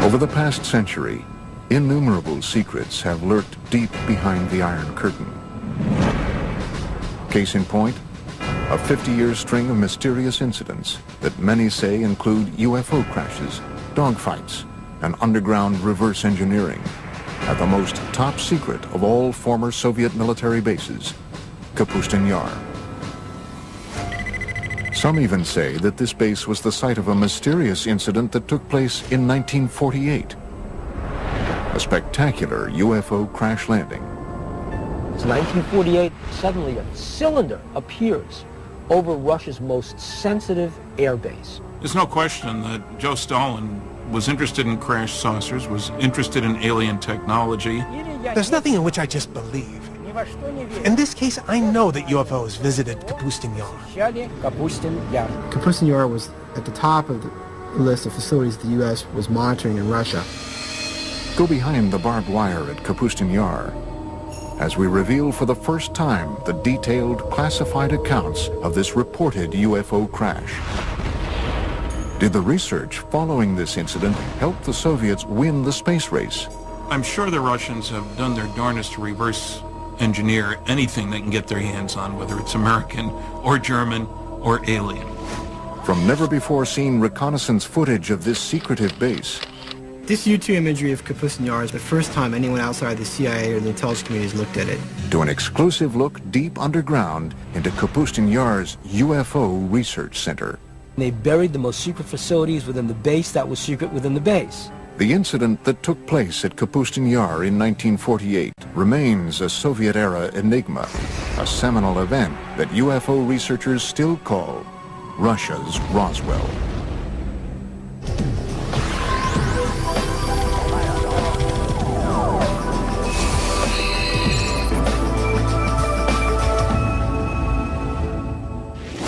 Over the past century, innumerable secrets have lurked deep behind the Iron Curtain. Case in point, a 50-year string of mysterious incidents that many say include UFO crashes, dogfights, and underground reverse engineering at the most top secret of all former Soviet military bases, Kapustin Yar. Some even say that this base was the site of a mysterious incident that took place in 1948. A spectacular UFO crash landing. It's 1948, suddenly a cylinder appears over Russia's most sensitive airbase. There's no question that Joe Stalin was interested in crash saucers, was interested in alien technology. There's nothing in which I just believe. In this case, I know that UFOs visited Kapustin Yar. Kapustin Yar was at the top of the list of facilities the U.S. was monitoring in Russia. Go behind the barbed wire at Kapustin Yar as we reveal for the first time the detailed classified accounts of this reported UFO crash. Did the research following this incident help the Soviets win the space race? I'm sure the Russians have done their darnest to reverse engineer anything they can get their hands on, whether it's American or German or alien. From never-before-seen reconnaissance footage of this secretive base, This YouTube imagery of Kapustin Yar is the first time anyone outside the CIA or the intelligence community has looked at it. to an exclusive look deep underground into Kapustin Yar's UFO Research Center. They buried the most secret facilities within the base that was secret within the base. The incident that took place at Kapustin Yar in 1948 remains a Soviet-era enigma, a seminal event that UFO researchers still call Russia's Roswell.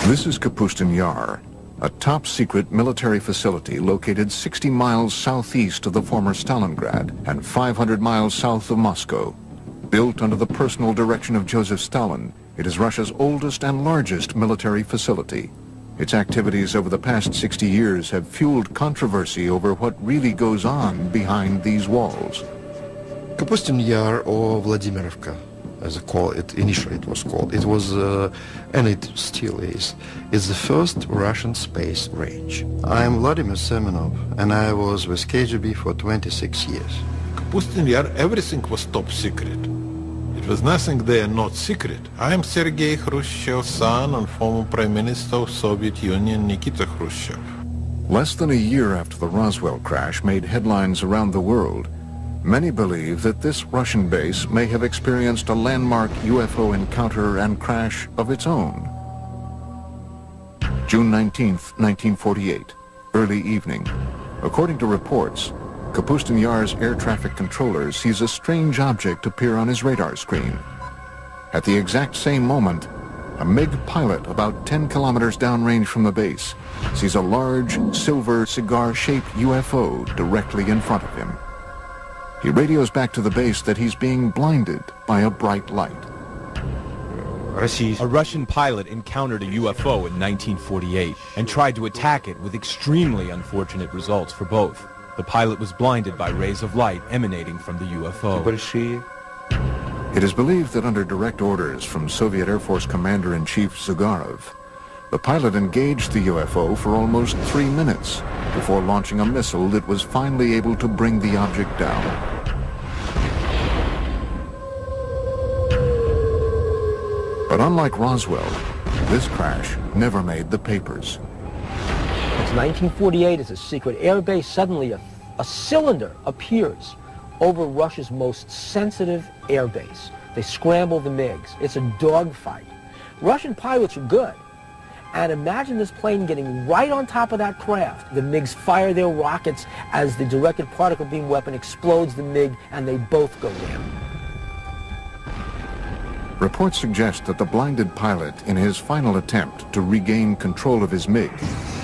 This is Kapustin Yar, a top-secret military facility located 60 miles southeast of the former Stalingrad and 500 miles south of Moscow. Built under the personal direction of Joseph Stalin, it is Russia's oldest and largest military facility. Its activities over the past 60 years have fueled controversy over what really goes on behind these walls. Kapustin Yar, or Vladimirovka, as initially it was called. It was, and it still is the first Russian space range. I'm Vladimir Semenov, and I was with KGB for 26 years. Kapustin Yar, everything was top secret. It was nothing there not secret. I am Sergei Khrushchev's son and former Prime Minister of Soviet Union, Nikita Khrushchev. Less than a year after the Roswell crash made headlines around the world, many believe that this Russian base may have experienced a landmark UFO encounter and crash of its own. June 19th, 1948, early evening. According to reports, Kapustin Yar's air traffic controller sees a strange object appear on his radar screen. At the exact same moment, a MiG pilot about 10 kilometers downrange from the base sees a large, silver, cigar-shaped UFO directly in front of him. He radios back to the base that he's being blinded by a bright light. A Russian pilot encountered a UFO in 1948 and tried to attack it with extremely unfortunate results for both. The pilot was blinded by rays of light emanating from the UFO. It is believed that under direct orders from Soviet Air Force Commander-in-Chief Zyugarov, the pilot engaged the UFO for almost 3 minutes before launching a missile that was finally able to bring the object down. But unlike Roswell, this crash never made the papers. It's 1948, it's a secret airbase. Suddenly a cylinder appears over Russia's most sensitive airbase. They scramble the MiGs. It's a dogfight. Russian pilots are good. And imagine this plane getting right on top of that craft. The MiGs fire their rockets as the directed particle beam weapon explodes the MiG, and they both go down. Reports suggest that the blinded pilot, in his final attempt to regain control of his MiG,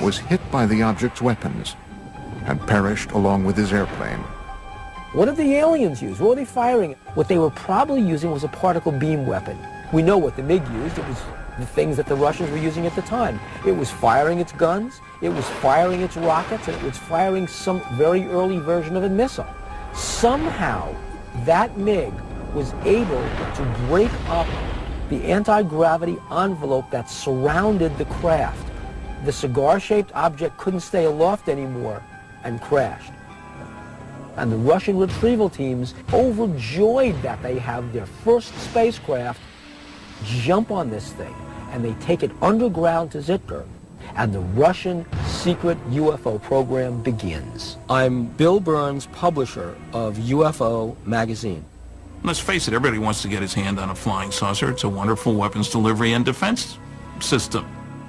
was hit by the object's weapons and perished along with his airplane. What did the aliens use? What were they firing? What they were probably using was a particle beam weapon. We know what the MiG used. It was the things that the Russians were using at the time. It was firing its guns, it was firing its rockets, and it was firing some very early version of a missile. Somehow, that MiG was able to break up the anti-gravity envelope that surrounded the craft. The cigar-shaped object couldn't stay aloft anymore and crashed. And the Russian retrieval teams, overjoyed that they have their first spacecraft, jump on this thing, and they take it underground to Zitkar, and the Russian secret UFO program begins. I'm Bill Burns, publisher of UFO magazine. Let's face it, everybody wants to get his hand on a flying saucer. It's a wonderful weapons delivery and defense system.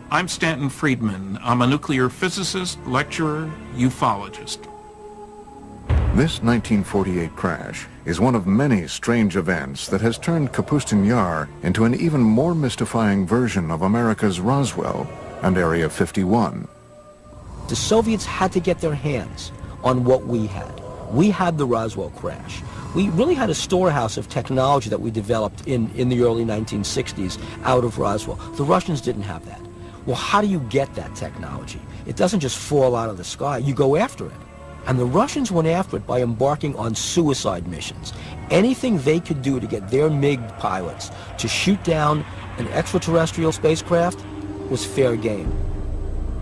I'm Stanton Friedman. I'm a nuclear physicist, lecturer, ufologist. This 1948 crash is one of many strange events that has turned Kapustin Yar into an even more mystifying version of America's Roswell and Area 51. The Soviets had to get their hands on what we had. We had the Roswell crash. We really had a storehouse of technology that we developed in the early 1960s out of Roswell. The Russians didn't have that. Well, how do you get that technology? It doesn't just fall out of the sky. You go after it. And the Russians went after it by embarking on suicide missions. Anything they could do to get their MiG pilots to shoot down an extraterrestrial spacecraft was fair game.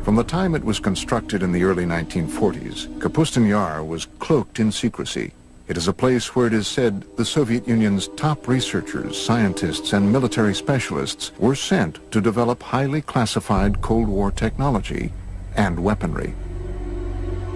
From the time it was constructed in the early 1940s, Kapustin Yar was cloaked in secrecy. It is a place where it is said the Soviet Union's top researchers, scientists, and military specialists were sent to develop highly classified Cold War technology and weaponry.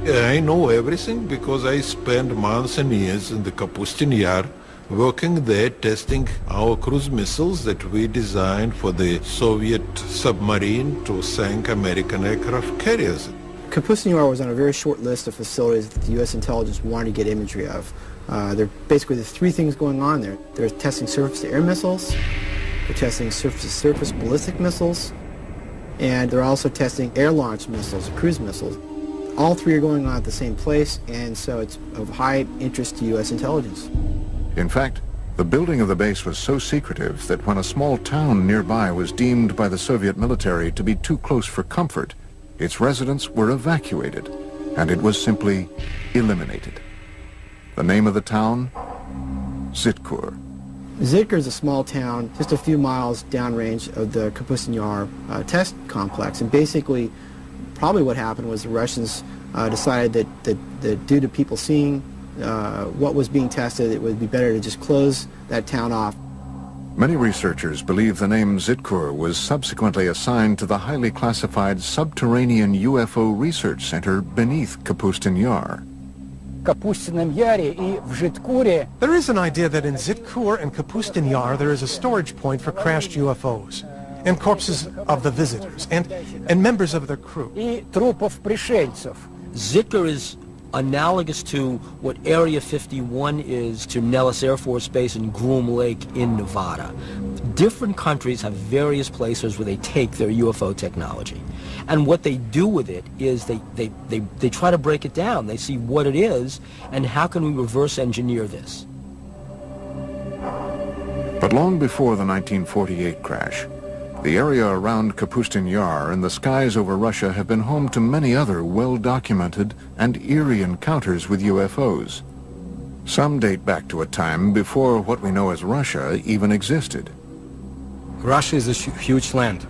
I know everything because I spent months and years in the Kapustin Yar working there testing our cruise missiles that we designed for the Soviet submarine to sink American aircraft carriers. Kapustin Yar was on a very short list of facilities that the U.S. intelligence wanted to get imagery of. There basically there's three things going on there. They're testing surface-to-air missiles, they're testing surface-to-surface ballistic missiles, and they're also testing air-launched missiles, cruise missiles. All three are going on at the same place, and so it's of high interest to U.S. intelligence. In fact, the building of the base was so secretive that when a small town nearby was deemed by the Soviet military to be too close for comfort, its residents were evacuated, and it was simply eliminated. The name of the town? Zitkar. Zitkar is a small town just a few miles downrange of the Kapustin Yar test complex, and basically probably what happened was the Russians decided that due to people seeing what was being tested, it would be better to just close that town off. Many researchers believe the name Zitkar was subsequently assigned to the highly classified subterranean UFO research center beneath Kapustin Yar. There is an idea that in Zitkar and Kapustin Yar there is a storage point for crashed UFOs and corpses of the visitors and members of their crew. Zitkar is analogous to what Area 51 is to Nellis Air Force Base and Groom Lake in Nevada. Different countries have various places where they take their UFO technology. And what they do with it is they try to break it down. They see what it is and how can we reverse engineer this. But long before the 1948 crash, the area around Kapustin Yar and the skies over Russia have been home to many other well-documented and eerie encounters with UFOs. Some date back to a time before what we know as Russia even existed. Russia is a huge land.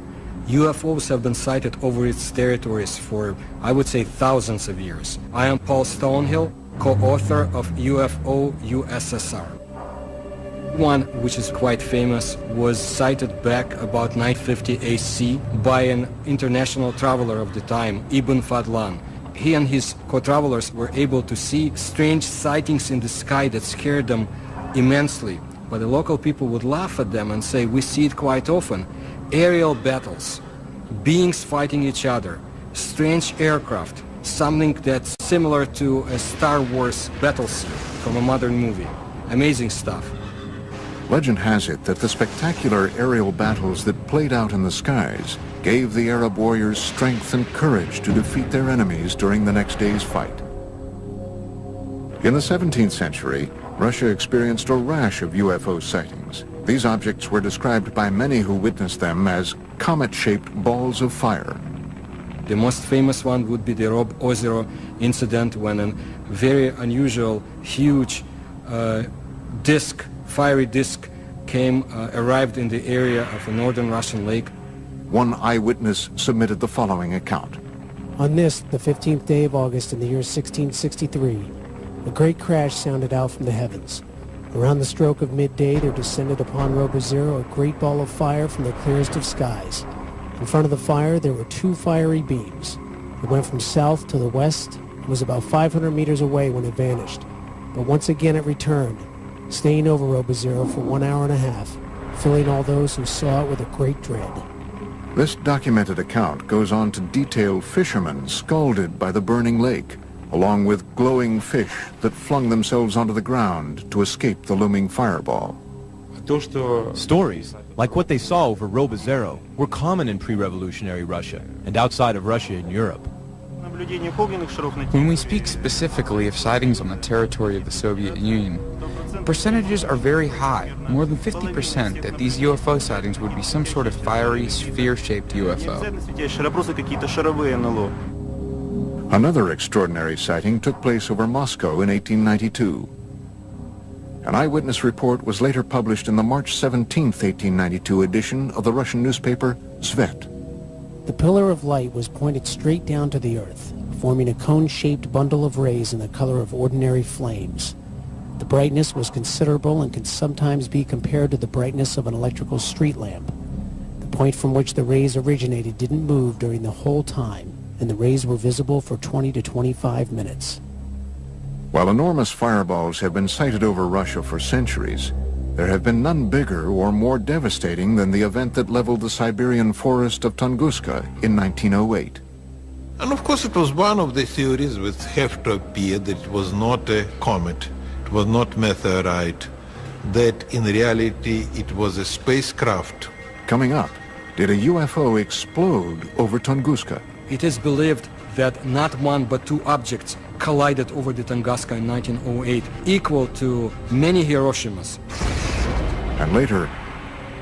UFOs have been sighted over its territories for, I would say, thousands of years. I am Paul Stonehill, co-author of UFO USSR. One, which is quite famous, was sighted back about 950 AC by an international traveler of the time, Ibn Fadlan. He and his co-travelers were able to see strange sightings in the sky that scared them immensely. But the local people would laugh at them and say, we see it quite often. Aerial battles, beings fighting each other, strange aircraft, something that's similar to a Star Wars battle scene from a modern movie. Amazing stuff. Legend has it that the spectacular aerial battles that played out in the skies gave the Arab warriors strength and courage to defeat their enemies during the next day's fight. In the 17th century, Russia experienced a rash of UFO sightings, These objects were described by many who witnessed them as comet-shaped balls of fire. The most famous one would be the Rob Ozero incident, when a very unusual, huge fiery disk arrived in the area of a northern Russian lake. One eyewitness submitted the following account. On this, the 15th day of August in the year 1663, a great crash sounded out from the heavens. Around the stroke of midday, there descended upon Robozero a great ball of fire from the clearest of skies. In front of the fire, there were two fiery beams. It went from south to the west and was about 500 meters away when it vanished. But once again it returned, staying over Robozero for 1 hour and a half, filling all those who saw it with a great dread. This documented account goes on to detail fishermen scalded by the burning lake, along with glowing fish that flung themselves onto the ground to escape the looming fireball. Stories, like what they saw over Robozero, were common in pre-revolutionary Russia and outside of Russia in Europe. When we speak specifically of sightings on the territory of the Soviet Union, percentages are very high, more than 50%, that these UFO sightings would be some sort of fiery, sphere-shaped UFO. Another extraordinary sighting took place over Moscow in 1892. An eyewitness report was later published in the March 17, 1892 edition of the Russian newspaper Svet. The pillar of light was pointed straight down to the earth, forming a cone-shaped bundle of rays in the color of ordinary flames. The brightness was considerable and can sometimes be compared to the brightness of an electrical street lamp. The point from which the rays originated didn't move during the whole time, and the rays were visible for 20 to 25 minutes. While enormous fireballs have been sighted over Russia for centuries, there have been none bigger or more devastating than the event that leveled the Siberian forest of Tunguska in 1908. And of course it was one of the theories which have to appear that it was not a comet, it was not meteorite, that in reality it was a spacecraft. Coming up, did a UFO explode over Tunguska? It is believed that not one but two objects collided over the Tunguska in 1908, equal to many Hiroshimas. And later,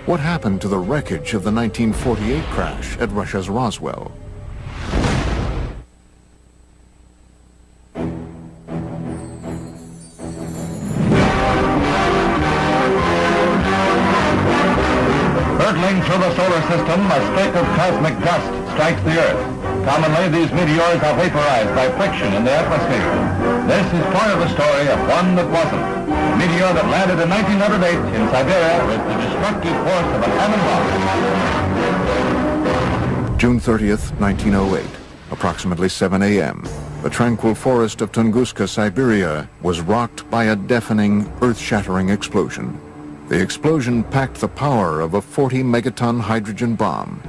what happened to the wreckage of the 1948 crash at Russia's Roswell? Hurtling through the solar system, a streak of cosmic dust strikes the Earth. Commonly, these meteors are vaporized by friction in the atmosphere. This is part of the story of one that wasn't. A meteor that landed in 1908 in Siberia with the destructive force of an atom bomb. June 30th, 1908, approximately 7 a.m. The tranquil forest of Tunguska, Siberia, was rocked by a deafening, earth-shattering explosion. The explosion packed the power of a 40-megaton hydrogen bomb.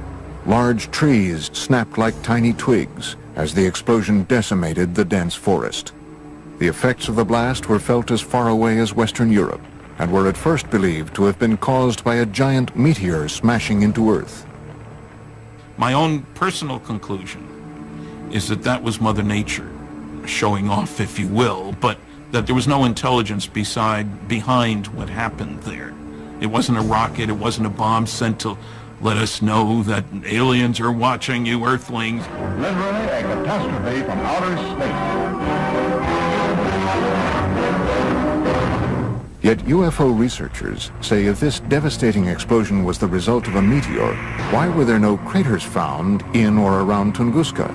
Large trees snapped like tiny twigs as the explosion decimated the dense forest. The effects of the blast were felt as far away as Western Europe and were at first believed to have been caused by a giant meteor smashing into Earth. My own personal conclusion is that that was Mother Nature showing off, if you will, but that there was no intelligence behind what happened there. It wasn't a rocket, it wasn't a bomb sent to let us know that aliens are watching you, Earthlings. Literally a catastrophe from outer space. Yet UFO researchers say if this devastating explosion was the result of a meteor, why were there no craters found in or around Tunguska?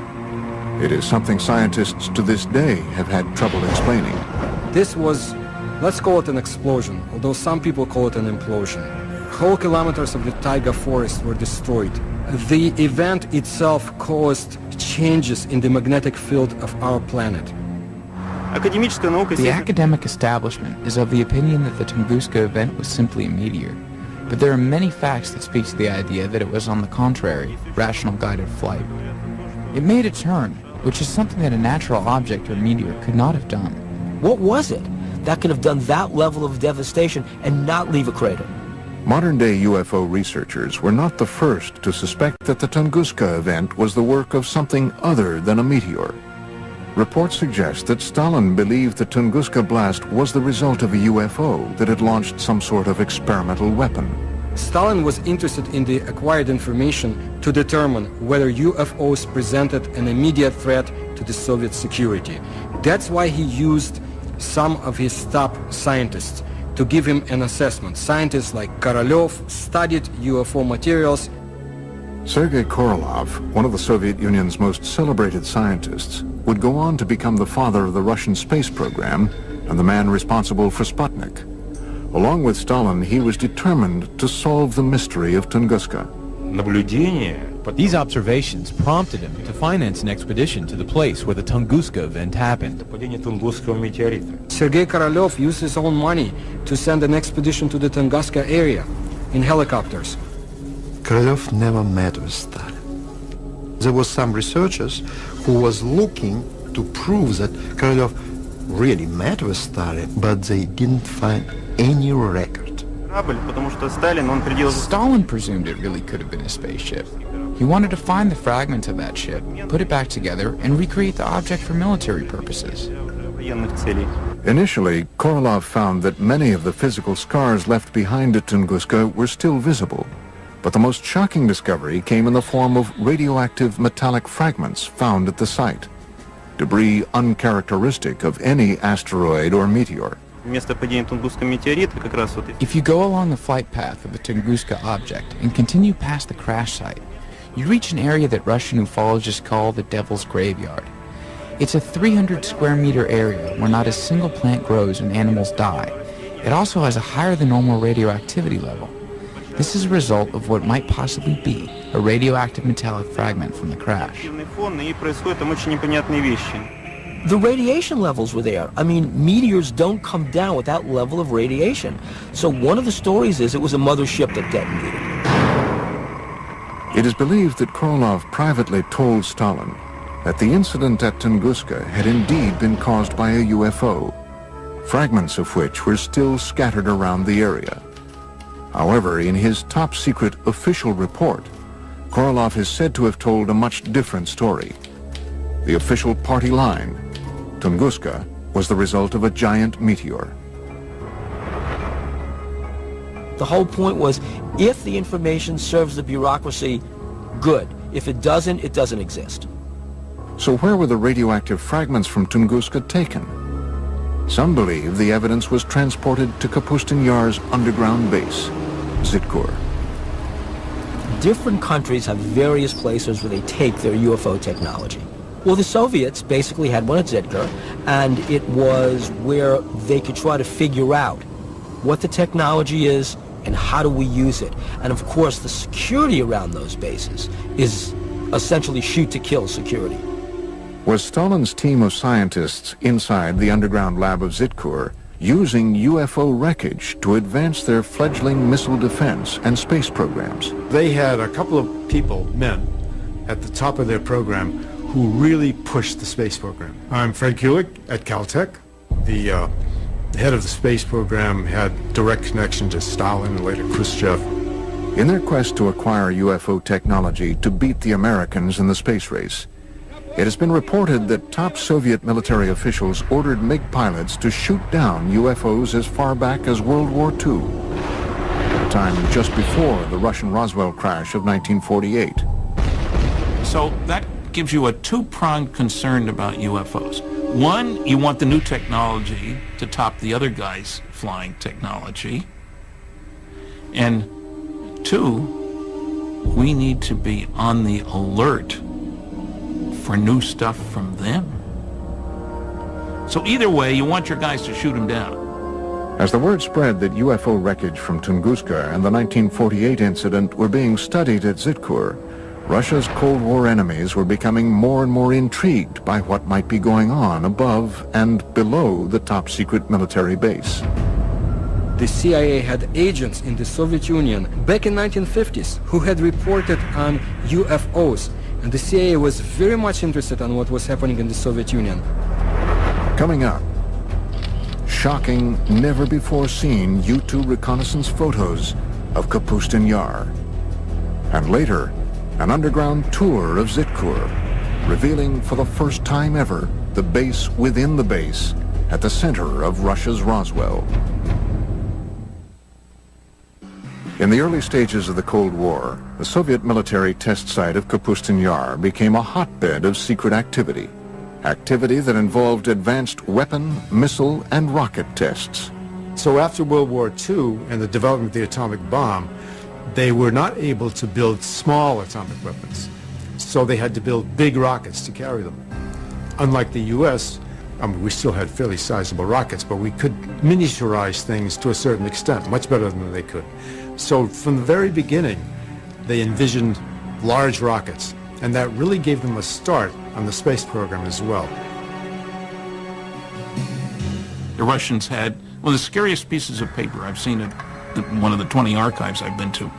It is something scientists to this day have had trouble explaining. This was, let's call it an explosion, although some people call it an implosion. Whole kilometers of the taiga forest were destroyed. The event itself caused changes in the magnetic field of our planet. The academic establishment is of the opinion that the Tunguska event was simply a meteor, but there are many facts that speak to the idea that it was, on the contrary, rational guided flight. It made a turn, which is something that a natural object or meteor could not have done. What was it that could have done that level of devastation and not leave a crater? Modern-day UFO researchers were not the first to suspect that the Tunguska event was the work of something other than a meteor. Reports suggest that Stalin believed the Tunguska blast was the result of a UFO that had launched some sort of experimental weapon. Stalin was interested in the acquired information to determine whether UFOs presented an immediate threat to the Soviet security. That's why he used some of his top scientists to give him an assessment. Scientists like Korolev studied UFO materials. Sergei Korolev, one of the Soviet Union's most celebrated scientists, would go on to become the father of the Russian space program and the man responsible for Sputnik. Along with Stalin, he was determined to solve the mystery of Tunguska. These observations prompted him to finance an expedition to the place where the Tunguska event happened. Sergei Korolev used his own money to send an expedition to the Tunguska area in helicopters. Korolev never met with Stalin. There were some researchers who was looking to prove that Korolev really met with Stalin, but they didn't find any record. Stalin presumed it really could have been a spaceship. He wanted to find the fragments of that ship, put it back together, and recreate the object for military purposes. Initially, Korolev found that many of the physical scars left behind at Tunguska were still visible. But the most shocking discovery came in the form of radioactive metallic fragments found at the site. Debris uncharacteristic of any asteroid or meteor. If you go along the flight path of the Tunguska object and continue past the crash site, you reach an area that Russian ufologists call the Devil's Graveyard. It's a 300 square meter area where not a single plant grows and animals die. It also has a higher than normal radioactivity level. This is a result of what might possibly be a radioactive metallic fragment from the crash. The radiation levels were there. I mean, meteors don't come down with that level of radiation. So one of the stories is it was a mothership that detonated. It is believed that Korolev privately told Stalin that the incident at Tunguska had indeed been caused by a UFO, fragments of which were still scattered around the area. However, in his top-secret official report, Korolev is said to have told a much different story. The official party line, Tunguska, was the result of a giant meteor. The whole point was, if the information serves the bureaucracy, good. If it doesn't, it doesn't exist. So where were the radioactive fragments from Tunguska taken? Some believe the evidence was transported to Kapustin Yar's underground base, Zitkur. Different countries have various places where they take their UFO technology. Well, the Soviets basically had one at Zitkur, and it was where they could try to figure out what the technology is and how do we use it. And of course, the security around those bases is essentially shoot-to-kill security. Was Stalin's team of scientists inside the underground lab of Zitkur using UFO wreckage to advance their fledgling missile defense and space programs? They had a couple of people, men, at the top of their program who really pushed the space program. I'm Fred Kulik at Caltech. The head of the space program had direct connection to Stalin and later Khrushchev. In their quest to acquire UFO technology to beat the Americans in the space race, it has been reported that top Soviet military officials ordered MiG pilots to shoot down UFOs as far back as World War II, a time just before the Russian Roswell crash of 1948. So that gives you a two-pronged concern about UFOs. One, you want the new technology to top the other guy's flying technology. And two, we need to be on the alert for new stuff from them. So either way, you want your guys to shoot them down. As the word spread that UFO wreckage from Tunguska and the 1948 incident were being studied at Zitkur, Russia's Cold War enemies were becoming more and more intrigued by what might be going on above and below the top-secret military base. The CIA had agents in the Soviet Union back in 1950s who had reported on UFOs, and the CIA was very much interested in what was happening in the Soviet Union. Coming up, shocking, never-before-seen U-2 reconnaissance photos of Kapustin Yar. And later, an underground tour of Zitkur, revealing for the first time ever the base within the base at the center of Russia's Roswell. In the early stages of the Cold War, the Soviet military test site of Kapustin Yar became a hotbed of secret activity. Activity that involved advanced weapon, missile, and rocket tests. So after World War II and the development of the atomic bomb, they were not able to build small atomic weapons. So they had to build big rockets to carry them. Unlike the U.S., we still had fairly sizable rockets, but we could miniaturize things to a certain extent, much better than they could. So from the very beginning, they envisioned large rockets, and that really gave them a start on the space program as well. The Russians had one of the scariest pieces of paper I've seen at one of the 20 archives I've been to,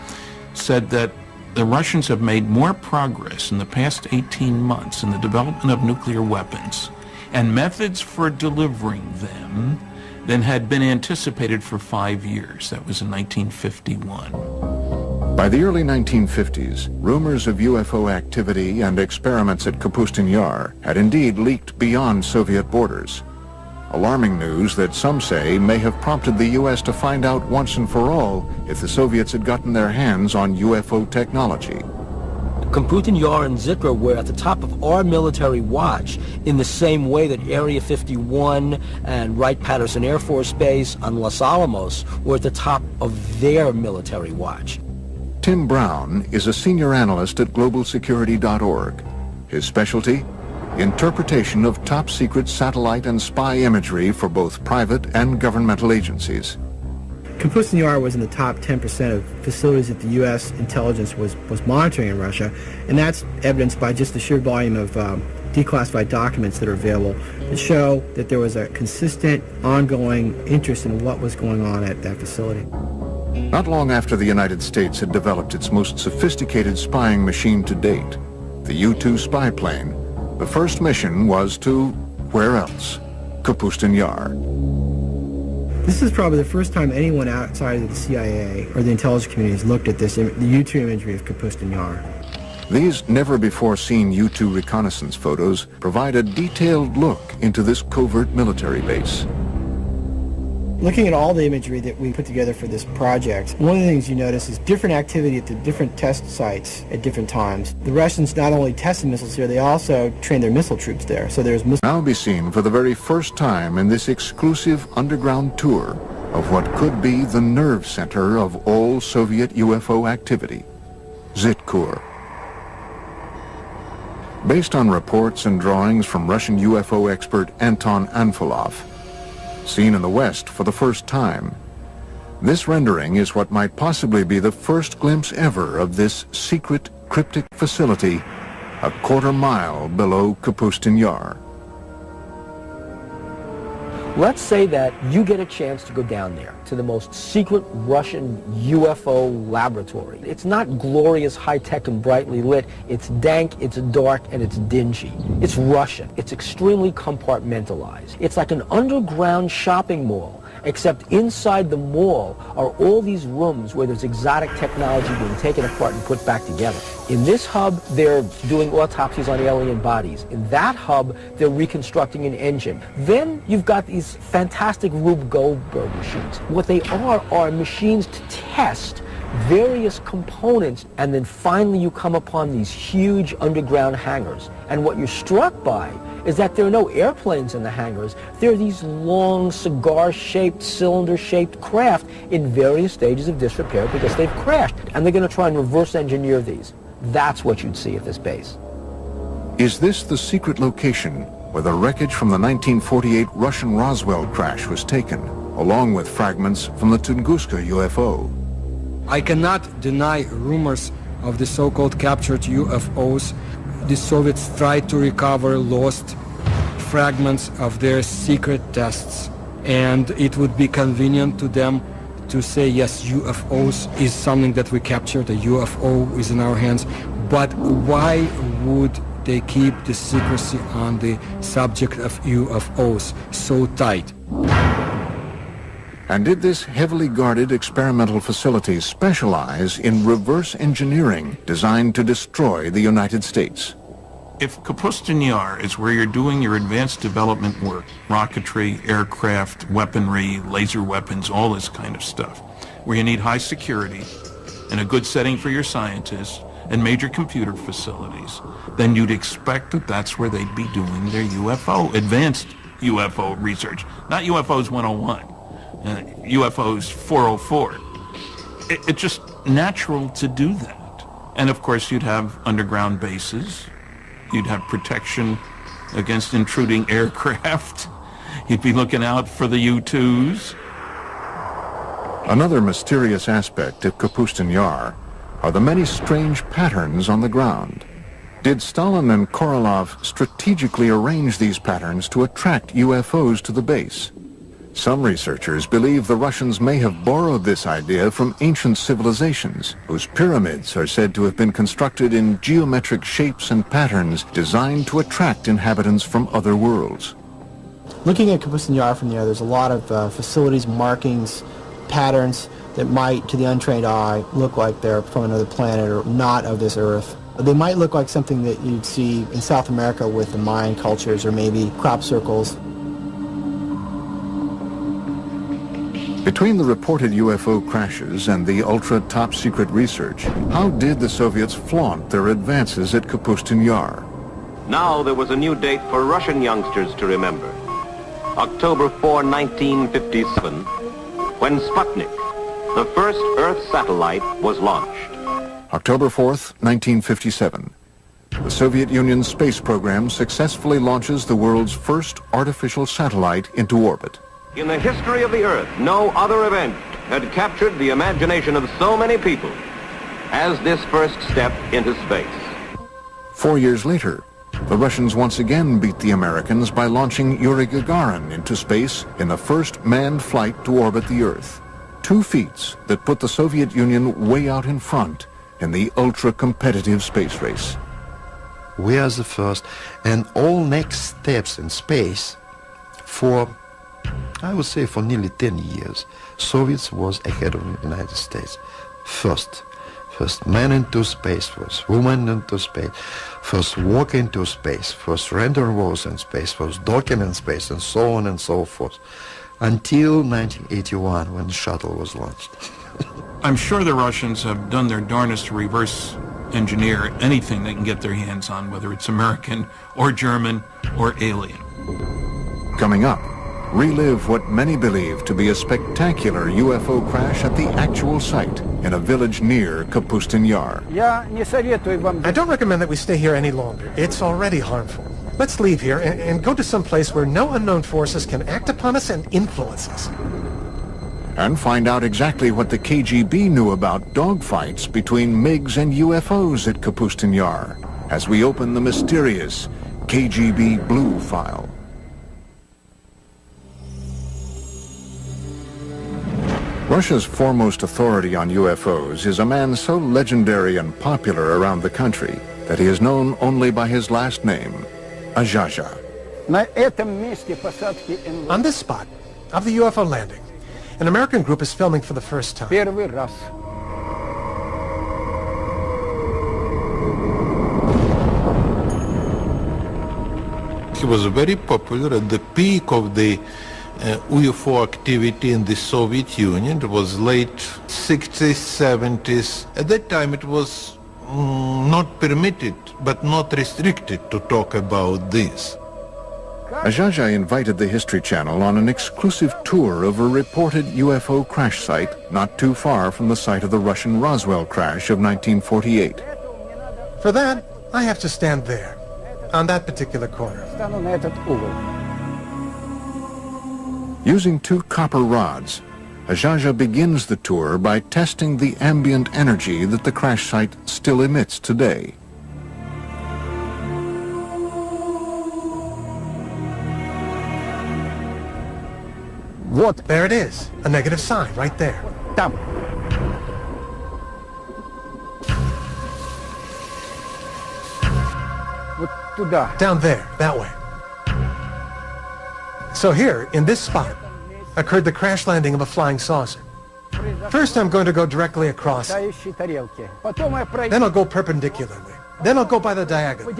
said that the Russians have made more progress in the past 18 months in the development of nuclear weapons and methods for delivering them than had been anticipated for 5 years. That was in 1951. By the early 1950s, rumors of UFO activity and experiments at Kapustin Yar had indeed leaked beyond Soviet borders. Alarming news that some say may have prompted the U.S. to find out once and for all if the Soviets had gotten their hands on UFO technology. Kapustin Yar and Zikr were at the top of our military watch in the same way that Area 51 and Wright-Patterson Air Force Base and Los Alamos were at the top of their military watch. Tim Brown is a senior analyst at globalsecurity.org. His specialty? Interpretation of top-secret satellite and spy imagery for both private and governmental agencies. Kapustin Yar was in the top 10% of facilities that the U.S. intelligence was monitoring in Russia, and that's evidenced by just the sheer volume of declassified documents that are available that show that there was a consistent, ongoing interest in what was going on at that facility. Not long after the United States had developed its most sophisticated spying machine to date, the U-2 spy plane, the first mission was to, where else? Kapustin Yar. This is probably the first time anyone outside of the CIA or the intelligence community has looked at this, the U-2 imagery of Kapustin Yar. These never-before-seen U-2 reconnaissance photos provide a detailed look into this covert military base. Looking at all the imagery that we put together for this project, one of the things you notice is different activity at the different test sites at different times. The Russians not only tested missiles here, they also trained their missile troops there. So there's now be seen for the very first time in this exclusive underground tour of what could be the nerve center of all Soviet UFO activity, Zitkur. Based on reports and drawings from Russian UFO expert Anton Anfilov, seen in the West for the first time, this rendering is what might possibly be the first glimpse ever of this secret cryptic facility a quarter-mile below Kapustin Yar. Let's say that you get a chance to go down there to the most secret Russian UFO laboratory. It's not glorious, high-tech, and brightly lit. It's dank, it's dark, and it's dingy. It's Russian. It's extremely compartmentalized. It's like an underground shopping mall, except inside the mall are all these rooms where there's exotic technology being taken apart and put back together. In this hub, they're doing autopsies on alien bodies. In that hub, they're reconstructing an engine. Then you've got these fantastic Rube Goldberg machines. What they are machines to test various components, and then finally you come upon these huge underground hangars. And what you're struck by is that there are no airplanes in the hangars. There are these long, cigar-shaped, cylinder-shaped craft in various stages of disrepair because they've crashed. And they're going to try and reverse engineer these. That's what you'd see at this base. Is this the secret location where the wreckage from the 1948 Russian Roswell crash was taken, along with fragments from the Tunguska UFO? I cannot deny rumors of the so-called captured UFOs. The Soviets tried to recover lost fragments of their secret tests, and it would be convenient to them to say, yes, UFOs is something that we captured, a UFO is in our hands, but why would they keep the secrecy on the subject of UFOs so tight? And did this heavily guarded experimental facility specialize in reverse engineering designed to destroy the United States? If Kapustin Yar is where you're doing your advanced development work, rocketry, aircraft, weaponry, laser weapons, all this kind of stuff, where you need high security and a good setting for your scientists and major computer facilities, then you'd expect that that's where they'd be doing their UFO, advanced UFO research. Not UFOs 101, UFOs 404. It's just natural to do that. And of course you'd have underground bases. You'd have protection against intruding aircraft. You'd be looking out for the U-2s. Another mysterious aspect of Kapustin Yar are the many strange patterns on the ground. Did Stalin and Korolev strategically arrange these patterns to attract UFOs to the base? Some researchers believe the Russians may have borrowed this idea from ancient civilizations, whose pyramids are said to have been constructed in geometric shapes and patterns designed to attract inhabitants from other worlds. Looking at Kapustin Yar from there, there's a lot of facilities, markings, patterns that might, to the untrained eye, look like they're from another planet or not of this Earth. They might look like something that you'd see in South America with the Mayan cultures or maybe crop circles. Between the reported UFO crashes and the ultra-top secret research, how did the Soviets flaunt their advances at Kapustin Yar? Now there was a new date for Russian youngsters to remember. October 4, 1957, when Sputnik, the first Earth satellite, was launched. October 4th, 1957. The Soviet Union's space program successfully launches the world's first artificial satellite into orbit. In the history of the Earth, no other event had captured the imagination of so many people as this first step into space. 4 years later, the Russians once again beat the Americans by launching Yuri Gagarin into space in the first manned flight to orbit the Earth. 2 feats that put the Soviet Union way out in front in the ultra-competitive space race. We are the first, and all next steps in space for, I would say, for nearly 10 years, Soviets was ahead of the United States. First man into space, first woman into space, first walk into space, first rendezvous in space, first docking in space, and so on and so forth, until 1981 when the shuttle was launched. I'm sure the Russians have done their darnest to reverse engineer anything they can get their hands on, whether it's American or German or alien. Coming up, relive what many believe to be a spectacular UFO crash at the actual site in a village near Kapustin Yar. I don't recommend that we stay here any longer. It's already harmful. Let's leave here and go to some place where no unknown forces can act upon us and influence us. And find out exactly what the KGB knew about dogfights between MiGs and UFOs at Kapustin Yar as we open the mysterious KGB Blue file. Russia's foremost authority on UFOs is a man so legendary and popular around the country that he is known only by his last name, Azhaja. On this spot of the UFO landing, an American group is filming for the first time. He was very popular at the peak of the UFO activity in the Soviet Union. It was late 60s, 70s. At that time it was not permitted, but not restricted to talk about this. Azhaja invited the History Channel on an exclusive tour of a reported UFO crash site not too far from the site of the Russian Roswell crash of 1948. For that, I have to stand there, on that particular corner. Using 2 copper rods, Azhaja begins the tour by testing the ambient energy that the crash site still emits today. There it is, a negative sign right there. Down there, that way. So here, in this spot, occurred the crash landing of a flying saucer. First, I'm going to go directly across. Then I'll go perpendicularly. Then I'll go by the diagonals.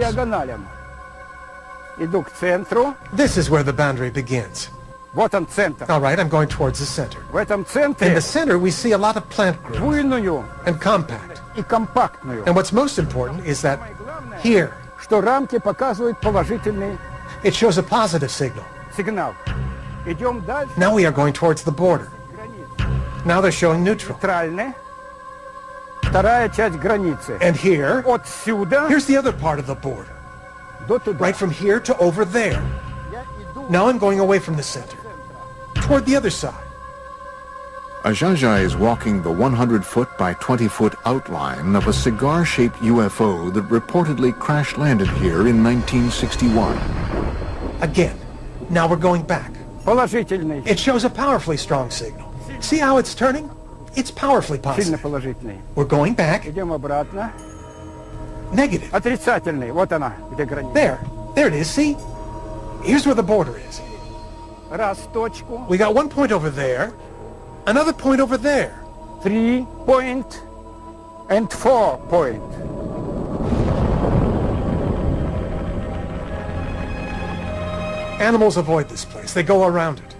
This is where the boundary begins. All right, I'm going towards the center. In the center, we see a lot of plant growth and compact. And what's most important is that here, it shows a positive signal. Now we are going towards the border. Now they're showing neutral. And here, here's the other part of the border. Right from here to over there. Now I'm going away from the center, toward the other side. Ajaja is walking the 100-foot by 20-foot outline of a cigar-shaped UFO that reportedly crash-landed here in 1961. Again, now we're going back. It shows a powerfully strong signal. See how it's turning? It's powerfully positive. We're going back. Negative. There it is, see? Here's where the border is. We got one point over there, another point over there. 3 point and 4 point. Animals avoid this place. They go around it.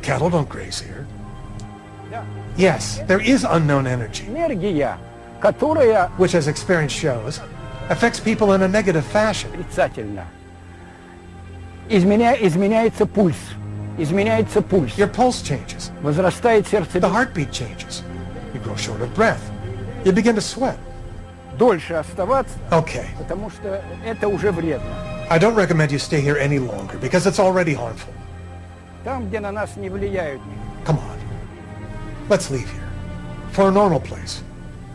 Cattle don't graze here. Yes, there is unknown energy, which, as experience shows, affects people in a negative fashion. Your pulse changes. The heartbeat changes. You grow short of breath. You begin to sweat. Okay. I don't recommend you stay here any longer because it's already harmful. Come on. Let's leave here. For a normal place,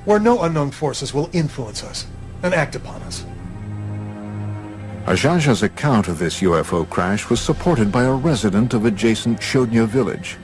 where no unknown forces will influence us and act upon us. Ajaja's account of this UFO crash was supported by a resident of adjacent Shodnya village,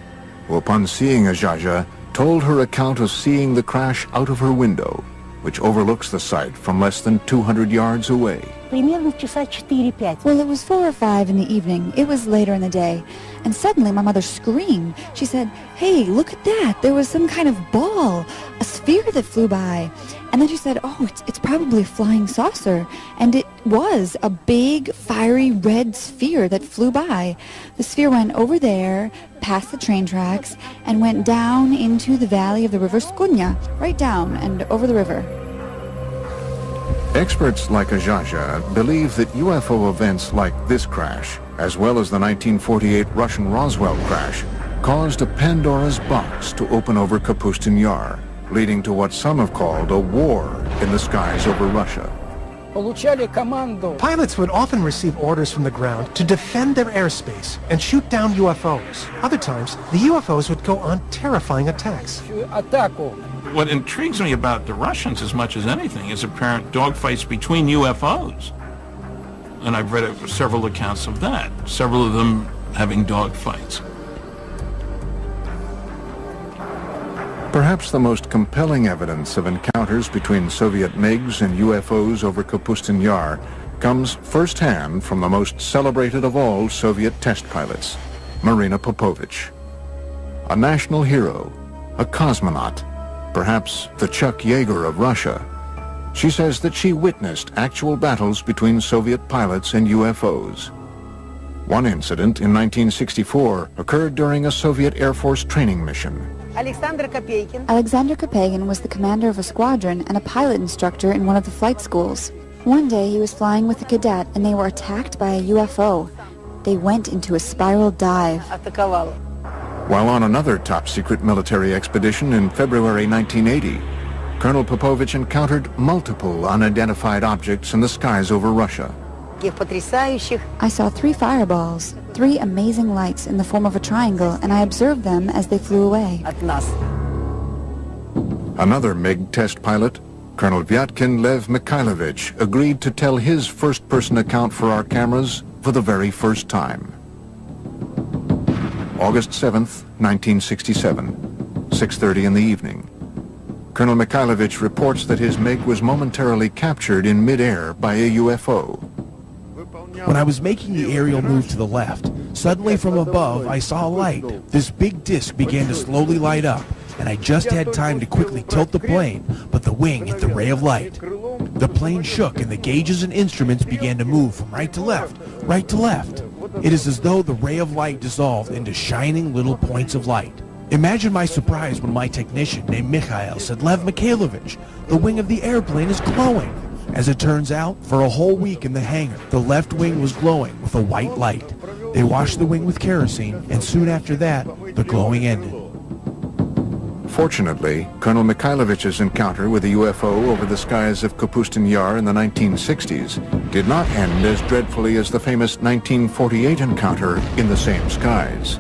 who upon seeing Ajaja, told her account of seeing the crash out of her window, which overlooks the site from less than 200 yards away. Well, it was 4 or 5 in the evening. It was later in the day. And suddenly my mother screamed. She said, "Hey, look at that. There was some kind of ball, a sphere that flew by." And then she said, "Oh, it's probably a flying saucer." And it was a big, fiery red sphere that flew by. The sphere went over there, past the train tracks, and went down into the valley of the river Skunya, right down and over the river. Experts like Ajaja believe that UFO events like this crash, as well as the 1948 Russian Roswell crash, caused a Pandora's box to open over Kapustin Yar, leading to what some have called a war in the skies over Russia. Pilots would often receive orders from the ground to defend their airspace and shoot down UFOs. Other times, the UFOs would go on terrifying attacks. What intrigues me about the Russians as much as anything is apparent dogfights between UFOs. And I've read several accounts of that, several of them having dogfights. Perhaps the most compelling evidence of encounters between Soviet MiGs and UFOs over Kapustin Yar comes firsthand from the most celebrated of all Soviet test pilots, Marina Popovich. A national hero, a cosmonaut, perhaps the Chuck Yeager of Russia. She says that she witnessed actual battles between Soviet pilots and UFOs. One incident in 1964 occurred during a Soviet Air Force training mission. Alexander Kapagin was the commander of a squadron and a pilot instructor in one of the flight schools. One day he was flying with a cadet and they were attacked by a UFO. They went into a spiral dive. While on another top-secret military expedition in February 1980, Colonel Popovich encountered multiple unidentified objects in the skies over Russia. I saw 3 fireballs, 3 amazing lights in the form of a triangle, and I observed them as they flew away. Another MiG test pilot, Colonel Vyatkin Lev Mikhailovich, agreed to tell his first-person account for our cameras for the very first time. August 7th, 1967, 6:30 in the evening. Colonel Mikhailovich reports that his MiG was momentarily captured in midair by a UFO. When I was making the aerial move to the left, suddenly from above I saw a light. This big disc began to slowly light up, and I just had time to quickly tilt the plane, but the wing hit the ray of light. The plane shook and the gauges and instruments began to move from right to left, right to left. It is as though the ray of light dissolved into shining little points of light. Imagine my surprise when my technician named Mikhail said, "Lev Mikhailovich, the wing of the airplane is glowing." As it turns out, for a whole week in the hangar, the left wing was glowing with a white light. They washed the wing with kerosene, and soon after that, the glowing ended. Fortunately, Colonel Mikhailovich's encounter with a UFO over the skies of Kapustin Yar in the 1960s did not end as dreadfully as the famous 1948 encounter in the same skies.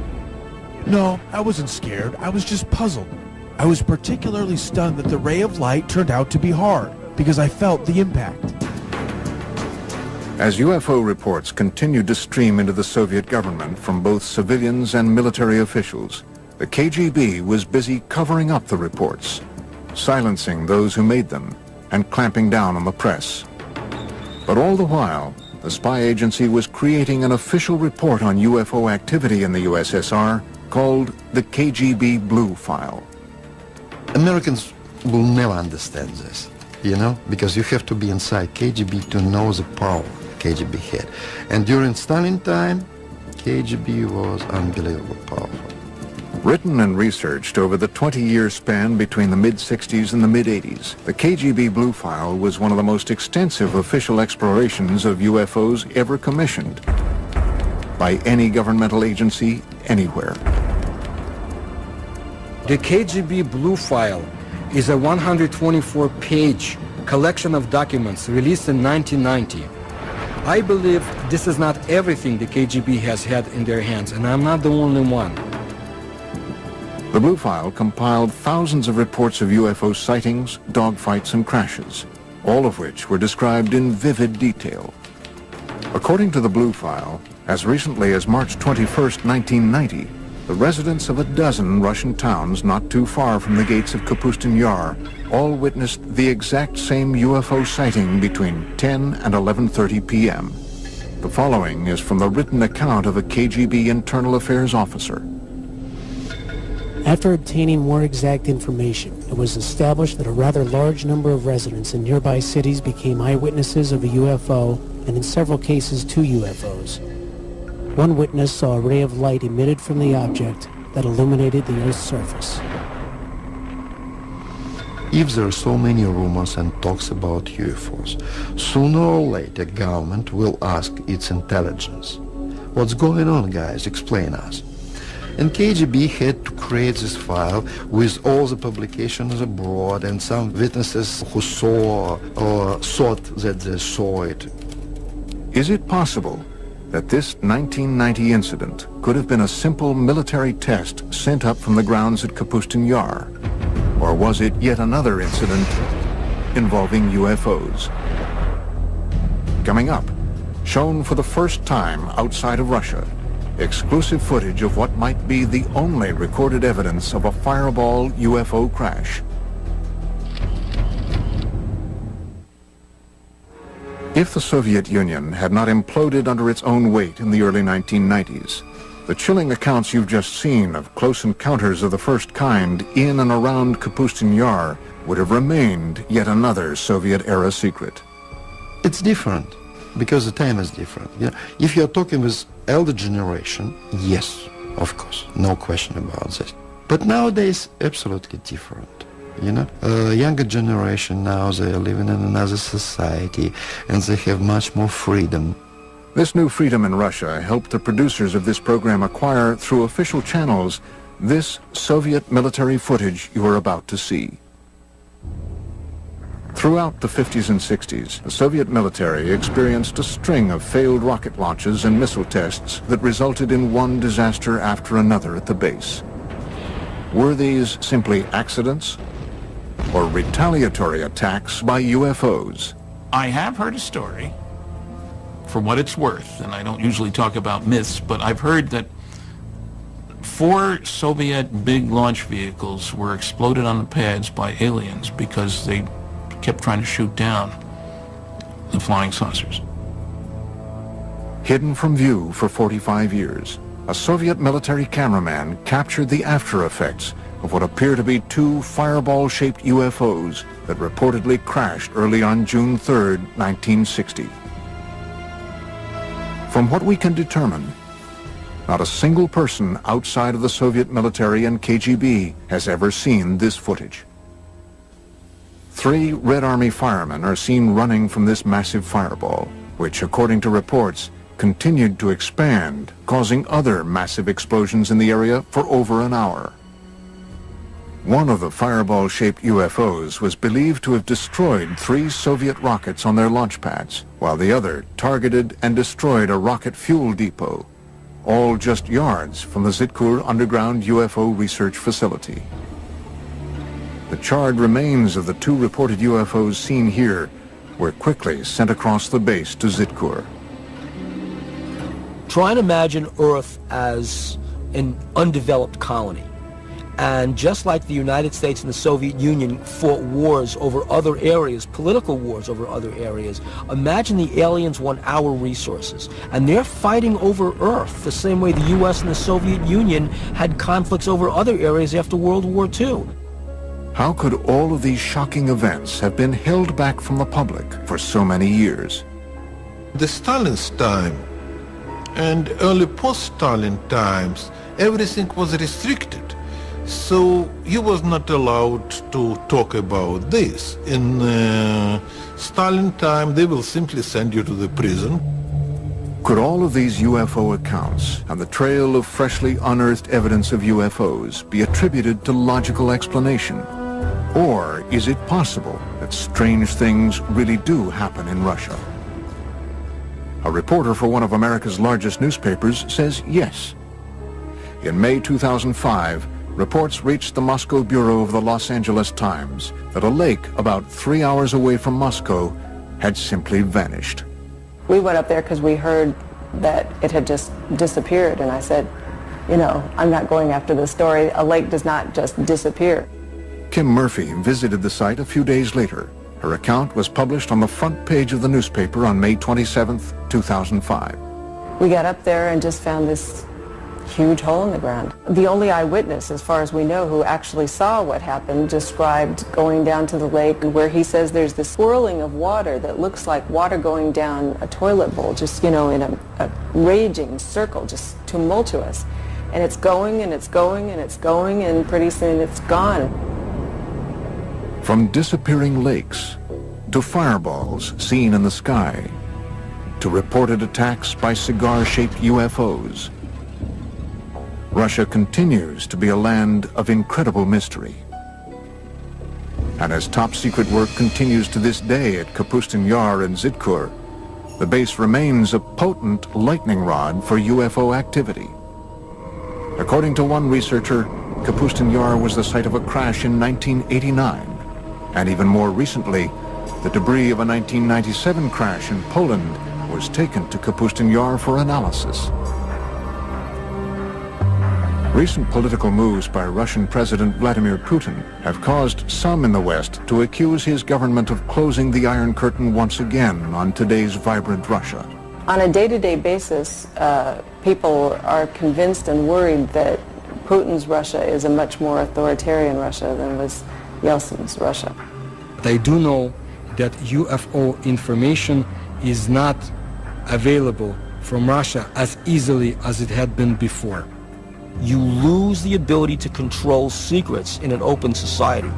No, I wasn't scared. I was just puzzled. I was particularly stunned that the ray of light turned out to be hard, because I felt the impact. As UFO reports continued to stream into the Soviet government from both civilians and military officials, the KGB was busy covering up the reports, silencing those who made them, and clamping down on the press. But all the while, the spy agency was creating an official report on UFO activity in the USSR called the KGB Blue File. Americans will never understand this, you know, because you have to be inside KGB to know the power KGB had. And during Stalin time, KGB was unbelievably powerful. Written and researched over the 20-year span between the mid-60s and the mid-80s, the KGB Blue File was one of the most extensive official explorations of UFOs ever commissioned by any governmental agency anywhere. The KGB Blue File is a 124-page collection of documents released in 1990. I believe this is not everything the KGB has had in their hands, and I'm not the only one. The Blue File compiled thousands of reports of UFO sightings, dogfights, and crashes, all of which were described in vivid detail. According to the Blue File, as recently as March 21st, 1990, the residents of a dozen Russian towns not too far from the gates of Kapustin Yar all witnessed the exact same UFO sighting between 10 and 11:30 p.m. The following is from the written account of a KGB internal affairs officer. After obtaining more exact information, it was established that a rather large number of residents in nearby cities became eyewitnesses of a UFO, and in several cases, 2 UFOs. One witness saw a ray of light emitted from the object that illuminated the Earth's surface. If there are so many rumors and talks about UFOs, sooner or later government will ask its intelligence. What's going on, guys? Explain us. And KGB had to create this file with all the publications abroad and some witnesses who saw or thought that they saw it. Is it possible that this 1990 incident could have been a simple military test sent up from the grounds at Kapustin Yar? Or was it yet another incident involving UFOs? Coming up, shown for the first time outside of Russia, exclusive footage of what might be the only recorded evidence of a fireball UFO crash. If the Soviet Union had not imploded under its own weight in the early 1990s, the chilling accounts you've just seen of close encounters of the first kind in and around Kapustin Yar would have remained yet another Soviet-era secret. It's different, because the time is different. You know, if you're talking with elder generation, yes, of course, no question about this. But nowadays, absolutely different. You know, younger generation now, they are living in another society and they have much more freedom. This new freedom in Russia helped the producers of this program acquire, through official channels, this Soviet military footage you are about to see. Throughout the 50s and 60s, the Soviet military experienced a string of failed rocket launches and missile tests that resulted in one disaster after another at the base. Were these simply accidents or retaliatory attacks by UFOs? I have heard a story, for what it's worth, and I don't usually talk about myths, but I've heard that 4 Soviet big launch vehicles were exploded on the pads by aliens because they kept trying to shoot down the flying saucers. Hidden from view for 45 years, a Soviet military cameraman captured the after effects of what appear to be two fireball-shaped UFOs that reportedly crashed early on June 3, 1960. From what we can determine, not a single person outside of the Soviet military and KGB has ever seen this footage. 3 Red Army firemen are seen running from this massive fireball, which, according to reports, continued to expand, causing other massive explosions in the area for over an hour. One of the fireball-shaped UFOs was believed to have destroyed 3 Soviet rockets on their launch pads, while the other targeted and destroyed a rocket fuel depot, all just yards from the Zitkur underground UFO research facility. The charred remains of the 2 reported UFOs seen here were quickly sent across the base to Zitkur. Try and imagine Earth as an undeveloped colony. And just like the United States and the Soviet Union fought wars over other areas, political wars over other areas, imagine the aliens want our resources. And they're fighting over Earth the same way the U.S. and the Soviet Union had conflicts over other areas after World War II. How could all of these shocking events have been held back from the public for so many years? The Stalin's time and early post-Stalin times, everything was restricted. So he was not allowed to talk about this. In Stalin time, they will simply send you to the prison. Could all of these UFO accounts and the trail of freshly unearthed evidence of UFOs be attributed to logical explanation? Or is it possible that strange things really do happen in Russia? A reporter for one of America's largest newspapers says yes. In May 2005, reports reached the Moscow bureau of the Los Angeles Times that a lake about 3 hours away from Moscow had simply vanished. We went up there because we heard that it had just disappeared, and I said, you know, I'm not going after this story. A lake does not just disappear. Kim Murphy visited the site a few days later. Her account was published on the front page of the newspaper on May 27, 2005. We got up there and just found this huge hole in the ground. The only eyewitness, as far as we know, who actually saw what happened, described going down to the lake where he says there's this swirling of water that looks like water going down a toilet bowl, just, you know, in a raging circle, just tumultuous. And it's going and it's going and it's going, and pretty soon it's gone. From disappearing lakes to fireballs seen in the sky to reported attacks by cigar-shaped UFOs, Russia continues to be a land of incredible mystery. And as top-secret work continues to this day at Kapustin Yar and Zitkur, the base remains a potent lightning rod for UFO activity. According to one researcher, Kapustin Yar was the site of a crash in 1989, and even more recently, the debris of a 1997 crash in Poland was taken to Kapustin Yar for analysis. Recent political moves by Russian President Vladimir Putin have caused some in the West to accuse his government of closing the Iron Curtain once again on today's vibrant Russia. On a day-to-day basis, people are convinced and worried that Putin's Russia is a much more authoritarian Russia than was Yeltsin's Russia. They do know that UFO information is not available from Russia as easily as it had been before. You lose the ability to control secrets in an open society.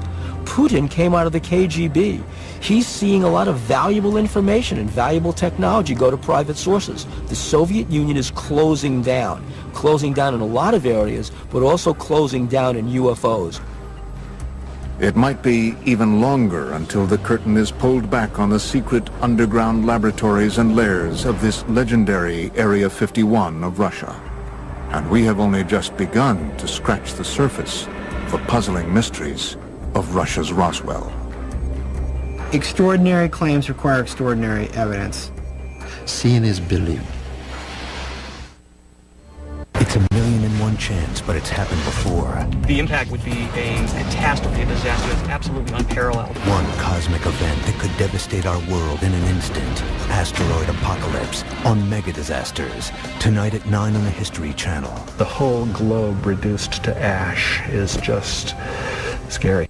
Putin came out of the KGB. He's seeing a lot of valuable information and valuable technology go to private sources. The Soviet Union is closing down in a lot of areas, but also closing down in UFOs. It might be even longer until the curtain is pulled back on the secret underground laboratories and lairs of this legendary Area 51 of Russia. And we have only just begun to scratch the surface of the puzzling mysteries of Russia's Roswell. Extraordinary claims require extraordinary evidence. Seeing is believing. It's 1,000,001 chance, but it's happened before. The impact would be a catastrophe, a disaster that's absolutely unparalleled. One cosmic event that could devastate our world in an instant. Asteroid apocalypse on Mega Disasters. Tonight at 9 on the History Channel. The whole globe reduced to ash is just scary.